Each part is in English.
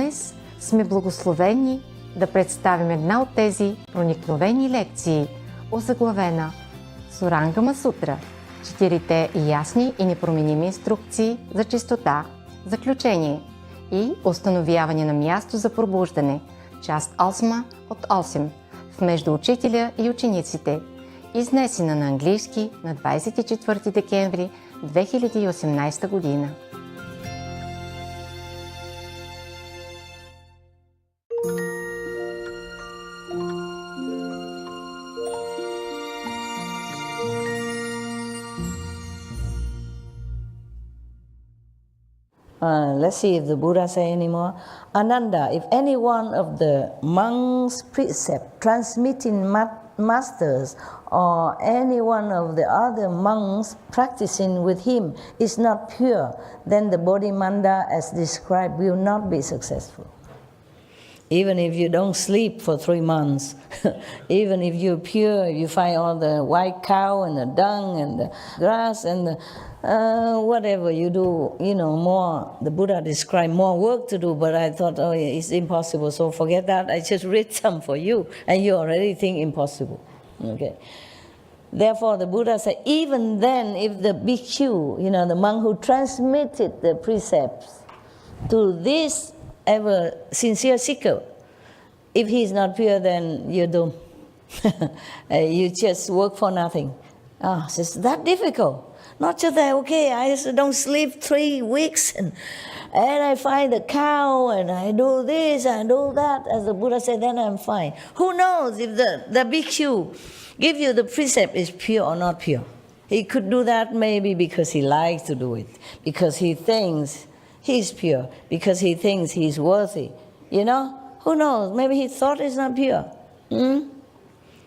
Днес сме благословени да представим една от тези проникновени лекции, озаглавена Surangama Sutra – 4 ясни и непроменими инструкции за чистота, заключение и установяване на място за пробуждане, част 8 от 8, в Между учителя и учениците, изнесена на английски на 24 декември 2018 година. Let's see if the Buddha say anymore. Ananda, if any one of the monks' precept, transmitting masters, or any one of the other monks practicing with him is not pure, then the Bodhimanda as described will not be successful. Even if you don't sleep for 3 months, even if you're pure, you find all the white cow and the dung and the grass and the whatever you do, more, the Buddha described more work to do, but I thought, it's impossible, so forget that. I just read some for you, and you already think impossible. Okay. Therefore, the Buddha said, even then, if the bhikkhu, the monk who transmitted the precepts to this ever sincere seeker, if he is not pure, then you're doomed. You just work for nothing. It's that difficult. Not just that, okay, I just don't sleep 3 weeks and I find the cow and I do this, I do that. As the Buddha said, then I'm fine. Who knows if the bhikkhu give you the precept is pure or not pure? He could do that maybe because he likes to do it, because he thinks he's pure, because he thinks he's worthy. Who knows? Maybe he thought it's not pure.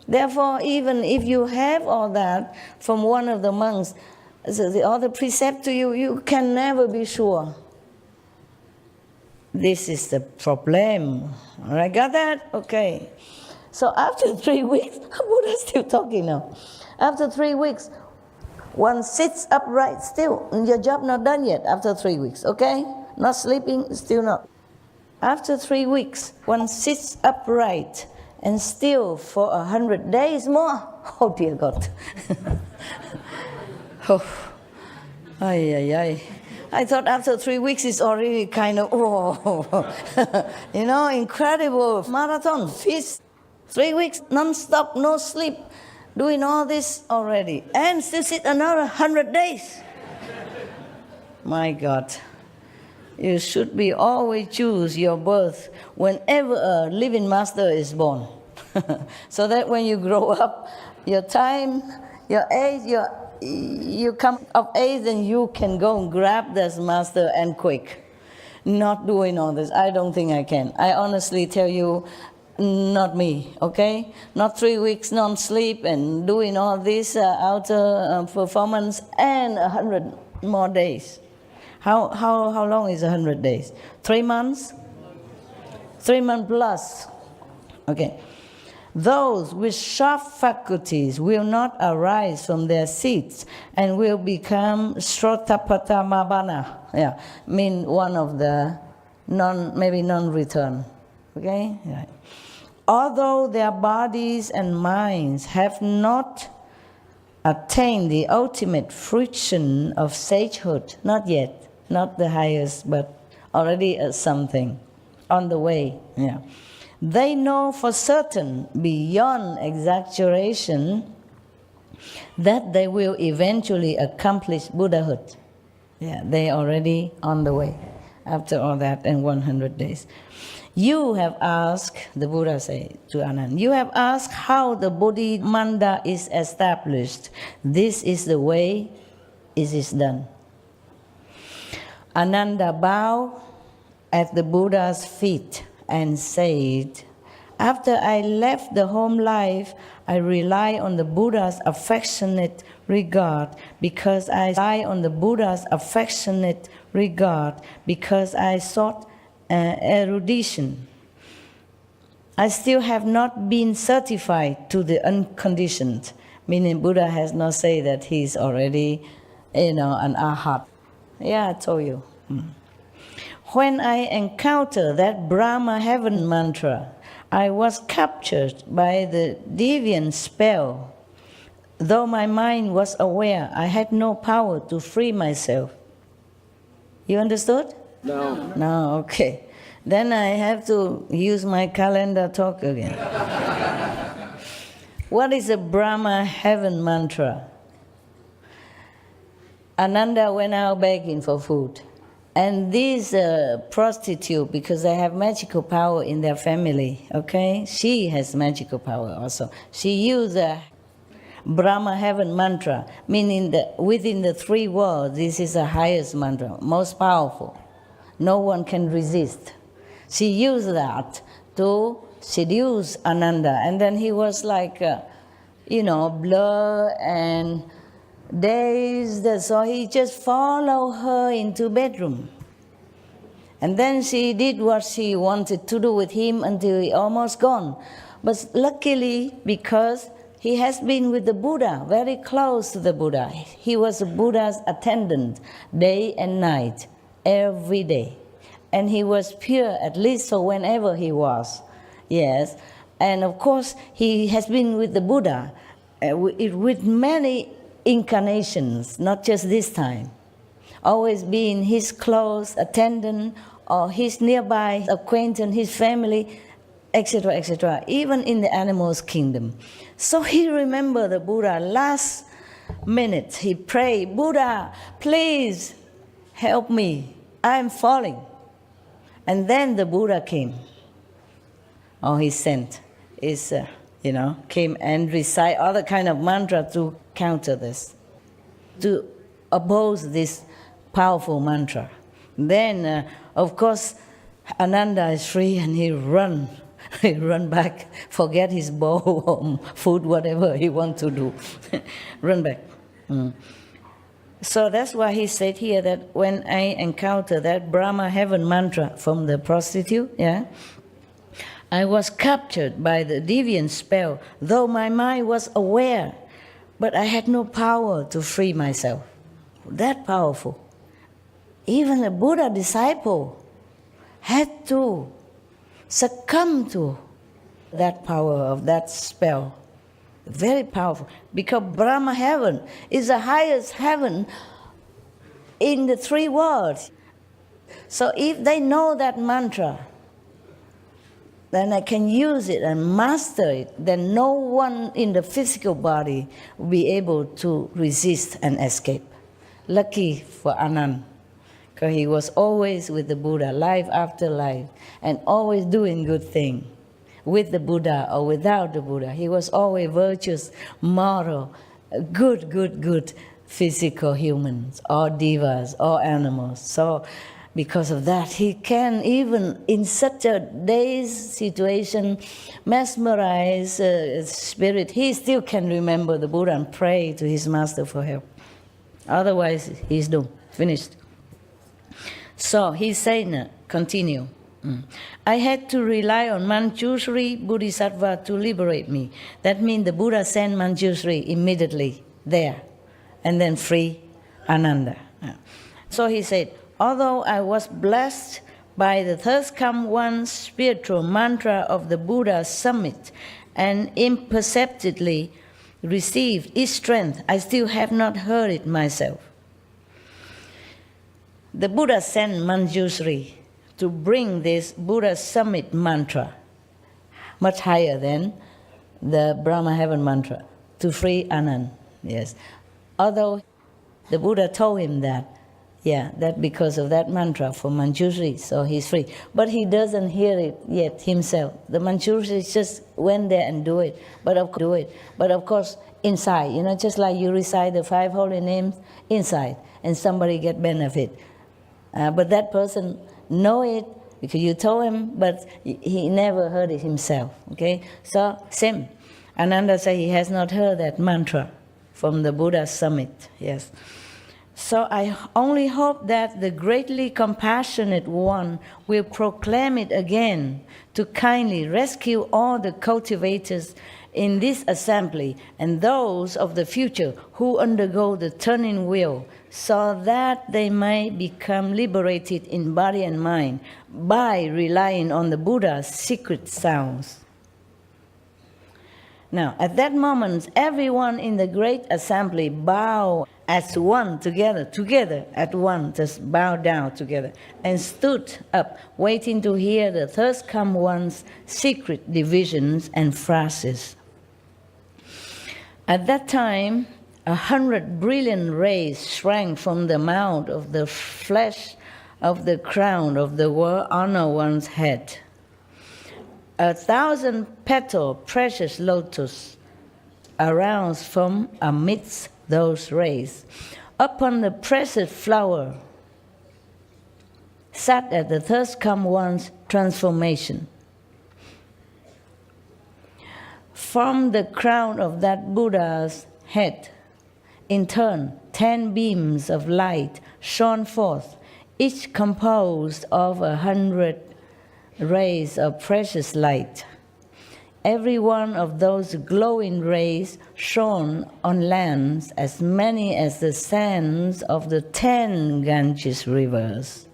Therefore, even if you have all that from one of the monks, so the other precept to you, you can never be sure. This is the problem. All right, got that? Okay. So after 3 weeks, Buddha's still talking now. After 3 weeks, one sits upright still. Your job not done yet after 3 weeks, okay? Not sleeping, still not. After 3 weeks, one sits upright and still for 100 days more. Oh dear God. I thought after 3 weeks it's already kind of, incredible marathon, feast. 3 weeks, non-stop, no sleep, doing all this already. And still sit another 100 days. My God. You should be always choose your birth whenever a living master is born. So that when you grow up, your time, your age, you come of age and you can go and grab this master and quick. Not doing all this. I don't think I can. I honestly tell you, not me, okay? Not 3 weeks non-sleep and doing all this outer performance and 100 more days. How long is 100 days? 3 months? 3 months plus. Okay. Those with sharp faculties will not arise from their seats and will become Srotapatamabana. Mean one of the non-return. Okay? Right. Although their bodies and minds have not attained the ultimate fruition of sagehood, not yet, not the highest, but already something on the way. They know for certain, beyond exaggeration, that they will eventually accomplish Buddhahood. They already on the way after all that in 100 days. You have asked, the Buddha said to Ananda, you have asked how the Bodhimanda is established. This is the way it is done. Ananda bowed at the Buddha's feet and said, after I left the home life, I rely on the Buddha's affectionate regard because I sought erudition. I still have not been certified to the unconditioned, meaning Buddha has not said that he's already, an arhat. I told you. When I encountered that Brahma heaven mantra, I was captured by the deviant spell. Though my mind was aware, I had no power to free myself. You understood? No. No, okay. Then I have to use my calendar talk again. What is a Brahma heaven mantra? Ananda went out begging for food. And these prostitute, because they have magical power in their family, okay? She has magical power also. She used a Brahma heaven mantra, meaning that within the three worlds, this is the highest mantra, most powerful. No one can resist. She used that to seduce Ananda. And then he was like, blur and dazed. So he just followed her into bedroom. And then she did what she wanted to do with him until he almost gone. But luckily, because he has been with the Buddha, very close to the Buddha. He was the Buddha's attendant day and night, every day. And he was pure, at least for whenever he was. Yes. And of course, he has been with the Buddha with many incarnations, not just this time. Always being his close attendant or his nearby acquaintance, his family, etc., etc., even in the animals' kingdom. So he remembered the Buddha. Last minute, he prayed, Buddha, please help me. I'm falling. And then the Buddha came. Or he sent. Came and recite other kind of mantra to counter this, to oppose this powerful mantra. Then, of course, Ananda is free and he run back, forget his bowl, food, whatever he want to do, run back. So that's why he said here that when I encounter that Brahma heaven mantra from the prostitute, I was captured by the deviant spell, though my mind was aware, but I had no power to free myself. That powerful. Even a Buddha disciple had to succumb to that power of that spell. Very powerful. Because Brahma heaven is the highest heaven in the three worlds. So if they know that mantra, then I can use it and master it, then no one in the physical body will be able to resist and escape. Lucky for Anand, because he was always with the Buddha, life after life, and always doing good things. With the Buddha or without the Buddha, he was always virtuous, moral, good physical humans, or devas, or animals. So because of that, he can, even in such a dazed situation, mesmerize spirit. He still can remember the Buddha and pray to his master for help. Otherwise, he's doomed, finished. So he's saying, continue. I had to rely on Manjushri Bodhisattva to liberate me. That means the Buddha sent Manjushri immediately there, and then free Ananda. So he said, although I was blessed by the third come one spiritual mantra of the Buddha's summit and imperceptibly received its strength, I still have not heard it myself. The Buddha sent Manjushri to bring this Buddha summit mantra, much higher than the Brahma heaven mantra, to free Anand. Yes. Although the Buddha told him that because of that mantra for Manjushri, so he's free. But he doesn't hear it yet himself. The Manjushri just went there and do it. But of course, inside, just like you recite the 5 holy names inside, and somebody get benefit. But that person know it because you told him, but he never heard it himself. Okay, so same. Ananda said he has not heard that mantra from the Buddha's summit. Yes. So I only hope that the greatly compassionate one will proclaim it again to kindly rescue all the cultivators in this assembly and those of the future who undergo the turning wheel, so that they may become liberated in body and mind by relying on the Buddha's secret sounds. Now, at that moment, everyone in the great assembly bowed as one, together at one, just bowed down together, and stood up, waiting to hear the thirst come one's secret divisions and phrases. At that time, 100 brilliant rays sprang from the mouth of the flesh of the crown of the world honor one's head. 1,000-petal precious lotus arose from amidst those rays. Upon the precious flower sat at the thirst come one's transformation. From the crown of that Buddha's head, in turn, 10 beams of light shone forth, each composed of 100 rays of precious light. Every one of those glowing rays shone on lands as many as the sands of the 10 Ganges rivers.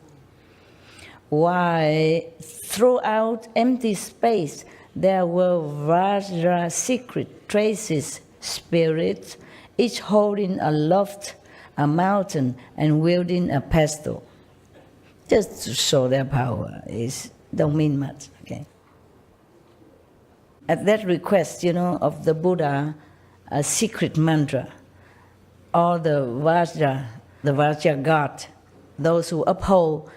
While throughout empty space there were Vajra secret traces, spirits, each holding aloft a mountain and wielding a pestle. Just to show their power. Don't mean much, okay? At that request, of the Buddha, a secret mantra, all the Vajra God, those who uphold,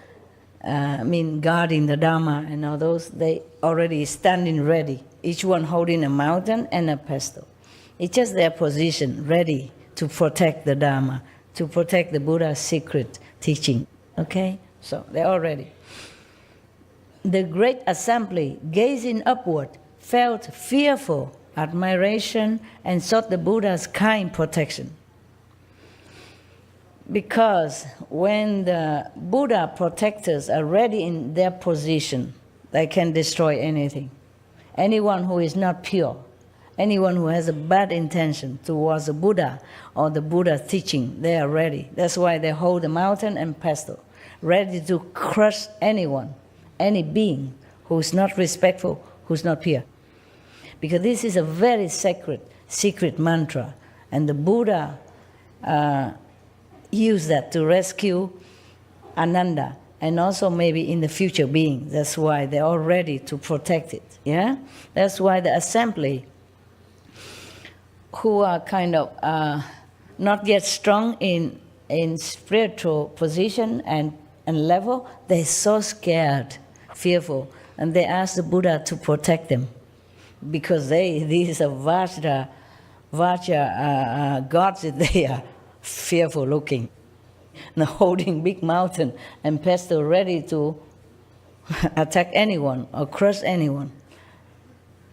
guarding the Dharma and all those, they already standing ready, each one holding a mountain and a pestle. It's just their position, ready to protect the Dharma, to protect the Buddha's secret teaching, okay? So they're all ready. The great assembly, gazing upward, felt fearful admiration and sought the Buddha's kind protection. Because when the Buddha protectors are ready in their position, they can destroy anything. Anyone who is not pure, anyone who has a bad intention towards the Buddha or the Buddha's teaching, they are ready. That's why they hold the mountain and pestle, ready to crush anyone, any being who's not respectful, who's not pure. Because this is a very sacred, secret mantra. And the Buddha used that to rescue Ananda and also maybe in the future being. That's why they're all ready to protect it. Yeah? That's why the assembly, who are kind of not yet strong in spiritual position and level, they're so scared, fearful, and they ask the Buddha to protect them, because these are Vajra gods, they are fearful looking, and holding big mountain and pestle ready to attack anyone or crush anyone.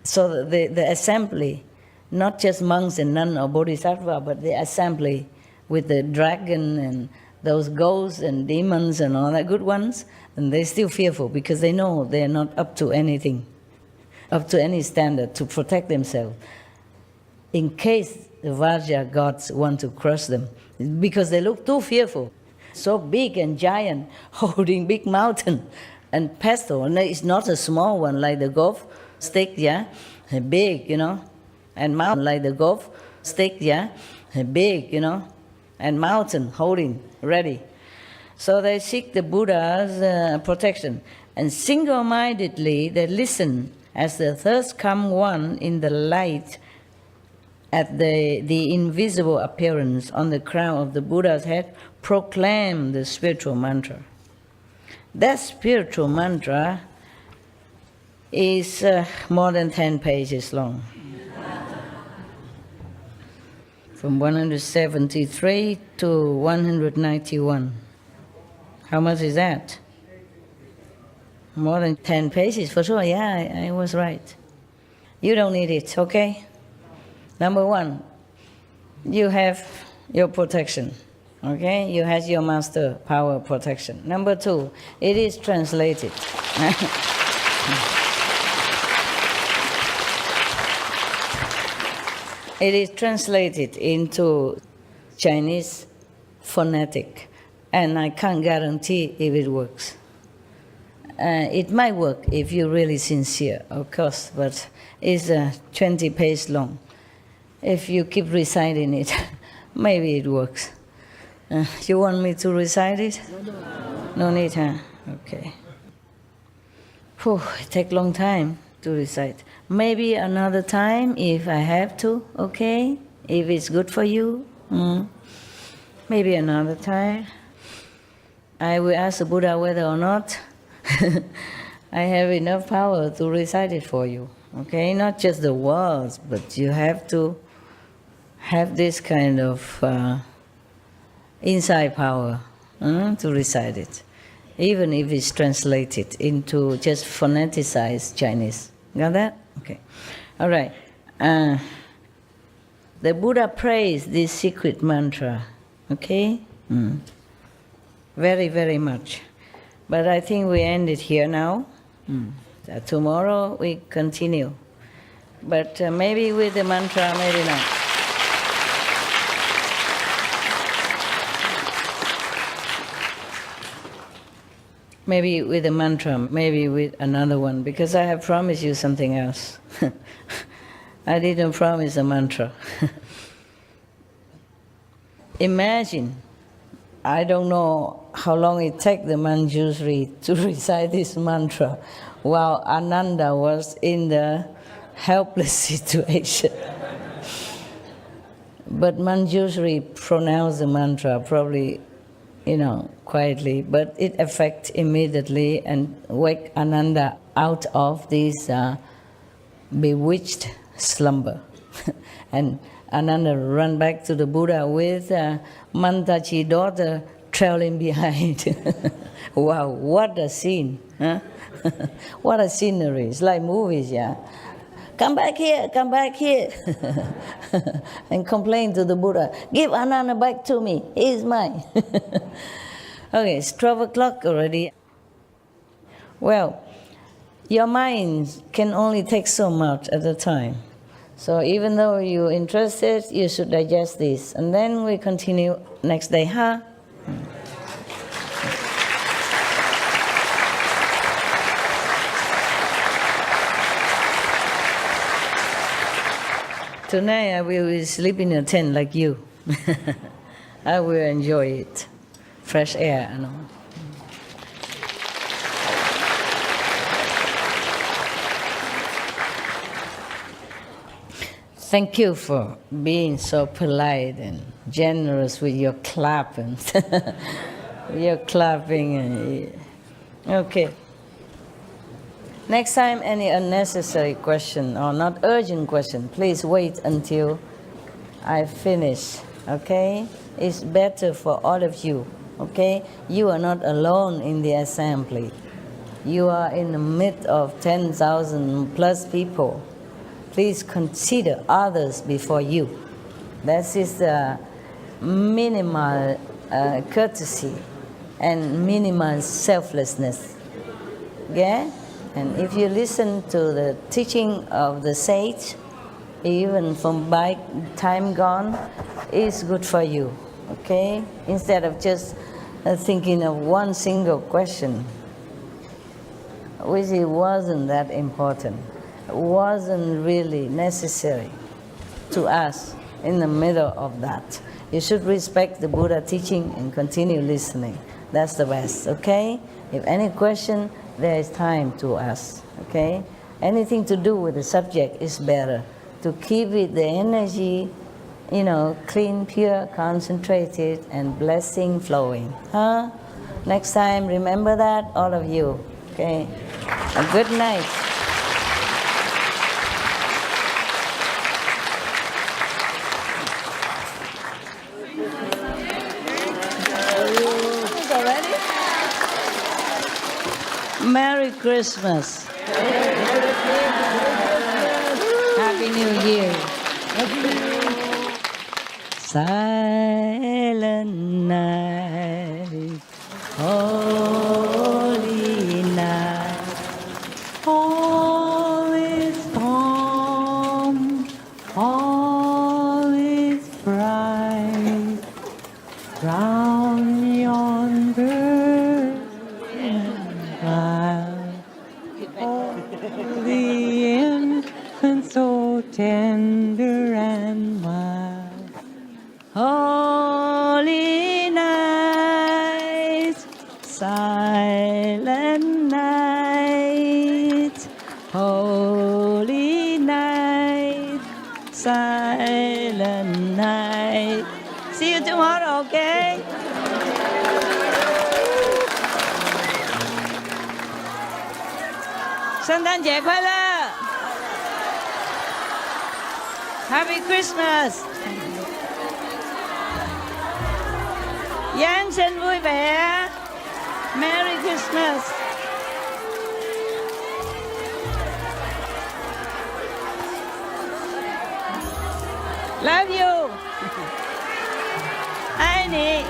So the assembly, not just monks and nuns or bodhisattva, but the assembly with the dragon and those ghosts and demons and all that good ones, and they're still fearful because they know they're not up to anything, up to any standard to protect themselves, in case the Vajra gods want to crush them, because they look too fearful, so big and giant, holding big mountain and pestle, and it's not a small one like the golf stick, yeah, big, and mountain like the golf stick, yeah, big, and mountain holding, ready. So they seek the Buddha's protection, and single-mindedly they listen as the thirst come one in the light at the invisible appearance on the crown of the Buddha's head proclaim the spiritual mantra. That spiritual mantra is more than 10 pages long. From 173 to 191. How much is that? More than 10 pages for sure. Yeah, I was right. You don't need it, okay? Number one, you have your protection, Okay, you have your master power protection. Number 2, it is translated. It is translated into Chinese phonetic, and I can't guarantee if it works. It might work if you're really sincere, of course, but it's 20 pages long. If you keep reciting it, maybe it works. You want me to recite it? No need, huh? Okay. Whew, it takes a long time to recite. Maybe another time if I have to, okay? If it's good for you. Maybe another time. I will ask the Buddha whether or not I have enough power to recite it for you. Okay? Not just the words, but you have to have this kind of inside power to recite it, even if it's translated into just phoneticized Chinese. Got that? Okay. All right. The Buddha praised this secret mantra, okay? Very, very much. But I think we end it here now. Tomorrow we continue. But maybe with the mantra, maybe not. Maybe with a mantra, maybe with another one, because I have promised you something else. I didn't promise a mantra. Imagine, I don't know how long it takes the Manjushri to recite this mantra while Ananda was in the helpless situation. But Manjushri pronounced the mantra probably, quietly, but it affects immediately and wake Ananda out of this bewitched slumber. And Ananda ran back to the Buddha with Mantachi's daughter trailing behind. Wow, what a scene, huh? What a scenery. It's like movies, yeah. Come back here, and complain to the Buddha, give Ananda back to me, he is mine. Okay, it's 12 o'clock already. Well, your mind can only take so much at a time. So even though you're interested, you should digest this. And then we continue next day, huh? Tonight I will sleep in a tent like you. I will enjoy it. Fresh air and all. Thank you for being so polite and generous with your clapping. Your clapping. Okay. Next time, any unnecessary question or not urgent question, please wait until I finish, okay? It's better for all of you, okay? You are not alone in the assembly. You are in the midst of 10,000 plus people. Please consider others before you. That is the minimal courtesy and minimal selflessness, okay? And if you listen to the teaching of the sage, even from by time gone, it's good for you, okay? Instead of just thinking of one single question, which it wasn't that important, wasn't really necessary to ask in the middle of that. You should respect the Buddha teaching and continue listening. That's the best, okay? If any question, there is time to ask, okay? Anything to do with the subject is better. To keep it, the energy, clean, pure, concentrated, and blessing flowing. Huh? Next time, remember that, all of you, okay? A good night. Merry Christmas. Happy New Year. Silent night. All is calm, all is bright, round yonder isle. Oh, the infant so tender and mild. Holy night, silent night, holy night, silent night. See you tomorrow, okay?圣诞节快乐 Happy Christmas giáng sinh vui vẻ Merry Christmas Love you ai nè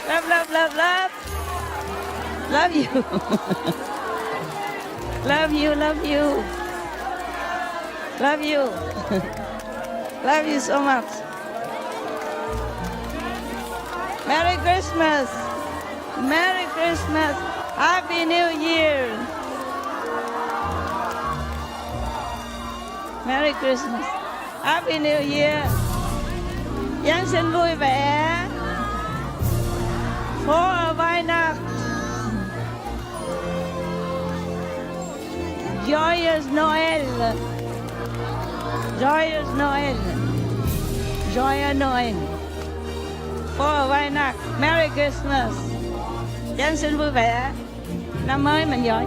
Love, love, love, love Love you Love you, love you Love you Love you so much Merry Christmas Merry Christmas Happy New Year Merry Christmas Happy New Year Giáng sinh vui vẻ Frohe Weihnacht Joyeux Noël Joyeux Noël Joyeux Noël Frohe Weihnacht Merry Christmas Giáng sinh vui vẻ Năm mới mình giỏi